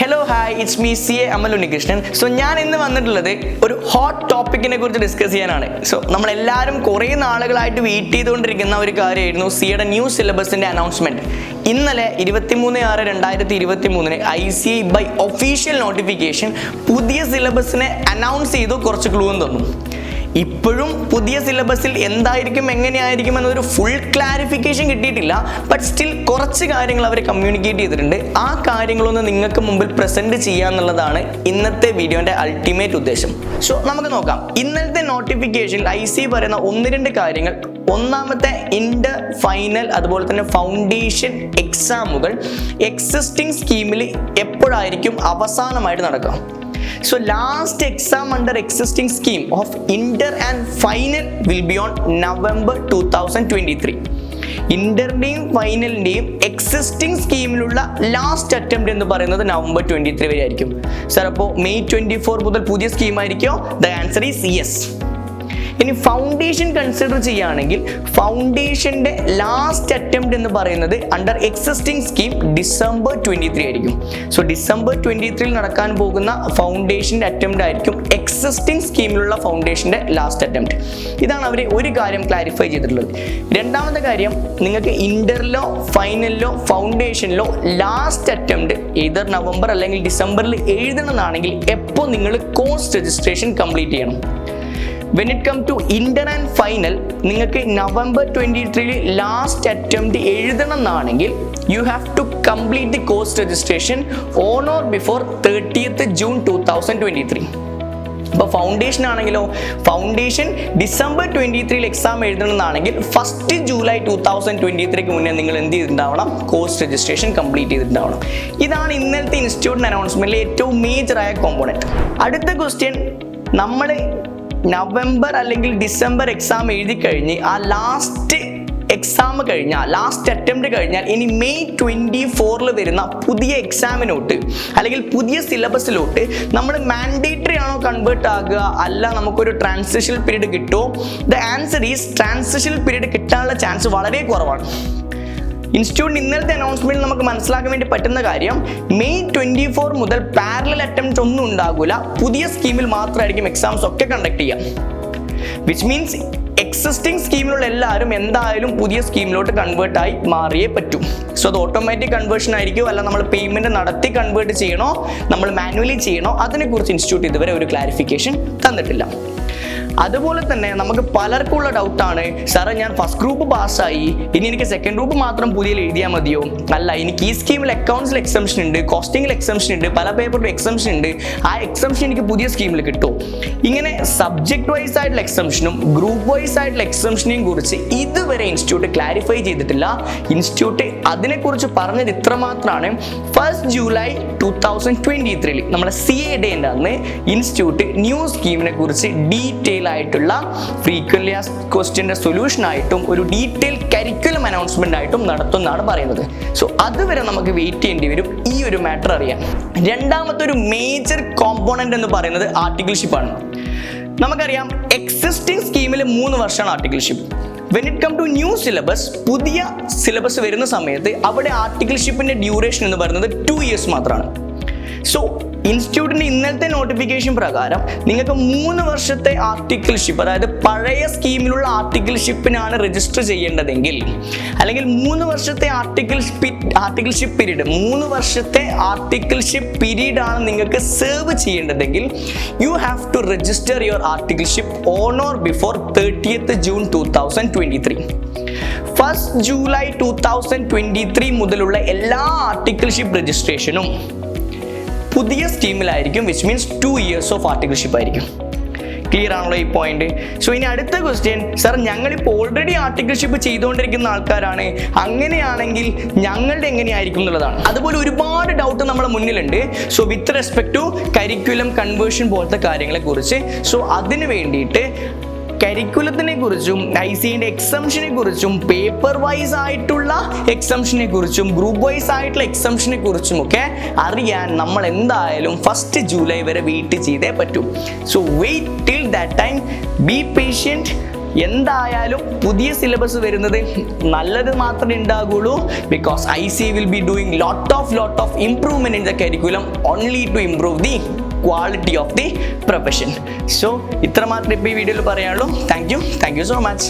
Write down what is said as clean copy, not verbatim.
Hello, hi, it's me CA Aspirants. So ഞാൻ ഇന്ന് വന്നിട്ടുള്ളത് ഒരു ഹോട്ട് ടോപ്പിക്കിനെ കുറിച്ച് ഡിസ്കസ് ചെയ്യാനാണ്. സോ നമ്മളെല്ലാവരും കുറേ നാളുകളായിട്ട് വെയിറ്റ് ചെയ്തുകൊണ്ടിരിക്കുന്ന ഒരു കാര്യമായിരുന്നു സിയുടെ ന്യൂ സിലബസിന്റെ അനൗൺസ്മെന്റ്. ഇന്നലെ 23/6/2023 ICAI ബൈ ഒഫീഷ്യൽ നോട്ടിഫിക്കേഷൻ പുതിയ സിലബസിനെ അനൗൺസ് ചെയ്തു. കുറച്ച് ക്ലൂ തന്നു. ഇപ്പോഴും പുതിയ സിലബസിൽ എന്തായിരിക്കും എങ്ങനെയായിരിക്കും എന്നൊരു ഫുൾ ക്ലാരിഫിക്കേഷൻ കിട്ടിയിട്ടില്ല. ബട്ട് സ്റ്റിൽ കുറച്ച് കാര്യങ്ങൾ അവർ കമ്മ്യൂണിക്കേറ്റ് ചെയ്തിട്ടുണ്ട്. ആ കാര്യങ്ങളൊന്ന് നിങ്ങൾക്ക് മുമ്പിൽ പ്രസന്റ് ചെയ്യാന്നുള്ളതാണ് ഇന്നത്തെ വീഡിയോന്റെ അൾട്ടിമേറ്റ് ഉദ്ദേശം. സോ നമുക്ക് നോക്കാം. ഇന്നലത്തെ നോട്ടിഫിക്കേഷനിൽ ICAI പറയുന്ന 1-2 കാര്യങ്ങൾ. ഒന്നാമത്തെ ഇന്റർ ഫൈനൽ അതുപോലെ തന്നെ ഫൗണ്ടേഷൻ എക്സാമുകൾ എക്സിസ്റ്റിംഗ് സ്കീമിൽ എപ്പോഴായിരിക്കും അവസാനമായിട്ട് നടക്കുക. So last exam under existing scheme of inter and final will be on November 2023. ഇന്ററിന്റെയും ഫൈനലിന്റെയും എക്സിസ്റ്റിംഗ് സ്കീമിലുള്ള ലാസ്റ്റ് അറ്റംപ്റ്റ് എന്ന് പറയുന്നത് November 23 വരെ ആയിരിക്കും. സർ, അപ്പോൾ May 24 മുതൽ പുതിയ സ്കീം ആയിരിക്കോ? The answer is yes. ഇനി ഫൗണ്ടേഷൻ കൺസിഡർ ചെയ്യുകയാണെങ്കിൽ ഫൗണ്ടേഷന്റെ ലാസ്റ്റ് അറ്റംപ്റ്റ് എന്ന് പറയുന്നത് അണ്ടർ എക്സിസ്റ്റിംഗ് സ്കീം December 23 ആയിരിക്കും. സോ December 23 നടക്കാൻ പോകുന്ന ഫൗണ്ടേഷന്റെ അറ്റംപ്റ്റ് ആയിരിക്കും എക്സിസ്റ്റിംഗ് സ്കീമിലുള്ള ഫൗണ്ടേഷന്റെ ലാസ്റ്റ് അറ്റംപ്റ്റ്. ഇതാണ് അവർ ഒരു കാര്യം ക്ലാരിഫൈ ചെയ്തിട്ടുള്ളത്. രണ്ടാമത്തെ കാര്യം, നിങ്ങൾക്ക് ഇന്ററിലോ ഫൈനലിലോ ഫൗണ്ടേഷനിലോ ലാസ്റ്റ് അറ്റംപ്റ്റ് either നവംബർ അല്ലെങ്കിൽ ഡിസംബറിൽ എഴുതണമെന്നാണെങ്കിൽ എപ്പോൾ നിങ്ങൾ കോഴ്സ് രജിസ്ട്രേഷൻ കംപ്ലീറ്റ് ചെയ്യണം. When it comes to inter and final, നിങ്ങൾക്ക് November 23 ലാസ്റ്റ് അറ്റംപ്റ്റ് എഴുതണം എന്നാണെങ്കിൽ you have to complete the course registration on or before 30th June 2023. അപ്പോൾ ഫൗണ്ടേഷൻ ആണെങ്കിലോ ഫൗണ്ടേഷൻ December 23 എക്സാം എഴുതണമെന്നാണെങ്കിൽ 1st July 2023 മുന്നേ നിങ്ങൾ എന്ത് ചെയ്തിട്ടുണ്ടാവണം? കോഴ്സ് രജിസ്ട്രേഷൻ കംപ്ലീറ്റ് ചെയ്തിട്ടുണ്ടാവണം. ഇതാണ് ഇന്നലത്തെ ഇൻസ്റ്റിറ്റ്യൂട്ട് അനൗൺസ്മെന്റിലെ ഏറ്റവും മേജറായ കോമ്പോണന്റ്. അടുത്ത ക്വസ്റ്റ്യൻ, നമ്മൾ നവംബർ അല്ലെങ്കിൽ ഡിസംബർ എക്സാം എഴുതി കഴിഞ്ഞ് ആ ലാസ്റ്റ് എക്സാം കഴിഞ്ഞാൽ ലാസ്റ്റ് അറ്റംപ്റ്റ് കഴിഞ്ഞാൽ ഇനി May 24 വരുന്ന പുതിയ എക്സാമിനോട്ട് അല്ലെങ്കിൽ പുതിയ സിലബസിലോട്ട് നമ്മൾ മാൻഡേറ്ററി ആണോ കൺവേർട്ട് ആകുക, അല്ല നമുക്കൊരു ട്രാൻസിഷൻ പീരീഡ് കിട്ടുമോ? The answer is transition period കിട്ടാനുള്ള ചാൻസ് വളരെ കുറവാണ്. ഇൻസ്റ്റിറ്റ്യൂട്ടിന് ഇന്നലത്തെ അനൗൺസ്മെന്റ് നമുക്ക് മനസ്സിലാക്കാൻ വേണ്ടി പറ്റുന്ന കാര്യം, May 24 മുതൽ പാരലൽ അറ്റംപ്റ്റ് ഒന്നും ഉണ്ടാകില്ല. പുതിയ സ്കീമിൽ മാത്രമായിരിക്കും എക്സാംസ് ഒക്കെ കണ്ടക്ട് ചെയ്യാം. വിച്ച് മീൻസ് എക്സിസ്റ്റിംഗ് സ്കീമിലുള്ള എല്ലാവരും എന്തായാലും പുതിയ സ്കീമിലോട്ട് കൺവേർട്ട് ആയി മാറിയേ പറ്റൂ. സോ അത് ഓട്ടോമാറ്റിക് കൺവേർഷൻ ആയിരിക്കും, അല്ല നമ്മൾ പേയ്മെന്റ് നടത്തി കൺവേർട്ട് ചെയ്യണോ, നമ്മൾ മാനുവലി ചെയ്യണോ, അതിനെക്കുറിച്ച് ഇൻസ്റ്റിറ്റ്യൂട്ട് ഇതുവരെ ഒരു ക്ലാരിഫിക്കേഷൻ തന്നിട്ടില്ല. അതുപോലെ തന്നെ നമുക്ക് പലർക്കുള്ള ഡൗട്ടാണ്, സാറേ ഞാൻ ഫസ്റ്റ് ഗ്രൂപ്പ് പാസ്സായി, ഇനി എനിക്ക് സെക്കൻഡ് ഗ്രൂപ്പ് മാത്രം പുതിയ എഴുതിയാൽ മതിയോ? അല്ല, എനിക്ക് ഈ സ്കീമിൽ അക്കൗണ്ട്സിൽ എക്സംഷൻ ഉണ്ട്, കോസ്റ്റിംഗിൽ എക്സംഷൻ ഉണ്ട്, പല പേപ്പറിലും എക്സംഷൻ ഉണ്ട്. ആ എക്സംഷൻ എനിക്ക് പുതിയ സ്കീമിൽ കിട്ടുമോ? ഇങ്ങനെ സബ്ജക്ട് വൈസ് ആയിട്ടുള്ള എക്സംഷനും ഗ്രൂപ്പ് വൈസ് ആയിട്ടുള്ള എക്സംഷനെയും കുറിച്ച് ഇതുവരെ ഇൻസ്റ്റിറ്റ്യൂട്ട് ക്ലാരിഫൈ ചെയ്തിട്ടില്ല. ഇൻസ്റ്റിറ്റ്യൂട്ട് അതിനെക്കുറിച്ച് പറഞ്ഞത് ഇത്രമാത്രമാണ്. 1st July 2023 നമ്മുടെ CA ഡേന്റെ അന്ന് ഇൻസ്റ്റിറ്റ്യൂട്ട് ന്യൂ സ്കീമിനെ കുറിച്ച് ഡീറ്റെയിൽ ആയിട്ടുള്ള ഫ്രീക്വന്റ്ലി ആസ്ക്ഡ് ക്വസ്റ്റ്യന്റെ സൊല്യൂഷൻ ആയിട്ടും ഒരു ഡീറ്റെയിൽ കരിക്കുലം അനൗൺസ്മെന്റ് ആയിട്ടും നടത്തുന്നതാണ് പറയുന്നത്. സോ അതുവരെ നമുക്ക് വെയിറ്റ് ചെയ്യേണ്ടി വരും ഈ ഒരു മാറ്റർ അറിയാൻ. രണ്ടാമത്തെ ഒരു മേജർ കോമ്പോണന്റ് എന്ന് പറയുന്നത് ആർട്ടിക്കിൾഷിപ്പ് ആണ്. നമുക്കറിയാം എക്സിസ്റ്റിംഗ് സ്കീമിൽ 3 വർഷമാണ് articleship. When it come to new syllabus, പുതിയ സിലബസ് വരുന്ന സമയത്ത് അവിടെ ആർട്ടിക്കിൾഷിപ്പിന്റെ ഡ്യൂറേഷൻ എന്ന് പറയുന്നത് 2 years മാത്രമാണ്. സോ ഇൻസ്റ്റിറ്റ്യൂട്ടിന്റെ ഇന്നലത്തെ നോട്ടിഫിക്കേഷൻ പ്രകാരം നിങ്ങൾക്ക് 3 വർഷത്തെ ആർട്ടിക്കിൾഷിപ്പ്, അതായത് പഴയ സ്കീമിലുള്ള ആർട്ടിക്കിൾഷിപ്പിനാണ് രജിസ്റ്റർ ചെയ്യേണ്ടതെങ്കിൽ, അല്ലെങ്കിൽ 3 വർഷത്തെ ആർട്ടിക്കിൾഷിപ്പ് പീരീഡ് 3 വർഷത്തെ ആർട്ടിക്കിൾഷിപ്പ് പീരീഡ് ആണ് നിങ്ങൾക്ക് സെർവ് ചെയ്യേണ്ടതെങ്കിൽ you have to register your articleship on or before 30th June 2023. 1st July 2023 മുതലുള്ള എല്ലാ ആർട്ടിക്കിൾഷിപ്പ് രജിസ്ട്രേഷനും പുതിയ സ്കീമിലായിരിക്കും. Which means 2 years of articleship ആയിരിക്കും. ക്ലിയർ ആണല്ലോ ഈ പോയിന്റ്? സോ ഇനി അടുത്ത ക്വസ്റ്റ്യൻ, സാർ ഞങ്ങളിപ്പോൾ ഓൾറെഡി ആർട്ടിക്കിൾഷിപ്പ് ചെയ്തുകൊണ്ടിരിക്കുന്ന ആൾക്കാരാണ്, അങ്ങനെയാണെങ്കിൽ ഞങ്ങളുടെ എങ്ങനെയായിരിക്കും എന്നുള്ളതാണ്. അതുപോലെ ഒരുപാട് ഡൗട്ട് നമ്മുടെ മുന്നിലുണ്ട്. So with respect to curriculum conversion പോലത്തെ കാര്യങ്ങളെ കുറിച്ച്, സോ അതിന് വേണ്ടിയിട്ട് കരിക്കുലത്തിനെ കുറിച്ചും ICAIന്റെ എക്സംഷനെ കുറിച്ചും പേപ്പർ വൈസ് ആയിട്ടുള്ള എക്സംഷനെ കുറിച്ചും ഗ്രൂപ്പ് വൈസ് ആയിട്ടുള്ള എക്സംഷനെ കുറിച്ചും ഒക്കെ അറിയാൻ നമ്മൾ എന്തായാലും 1st July വരെ വെയിറ്റ് ചെയ്തേ പറ്റൂ. So wait till that time, be patient. എന്തായാലും പുതിയ സിലബസ് വരുന്നത് നല്ലത് മാത്രമേ ഉണ്ടാകുള്ളൂ. Because ICAI will be doing lot of improvement in the curriculum only to improve the quality of the profession. So ഇത്ര മാത്രമേ ഇപ്പോൾ ഈ വീഡിയോയിൽ പറയാനുള്ളൂ. Thank you so much.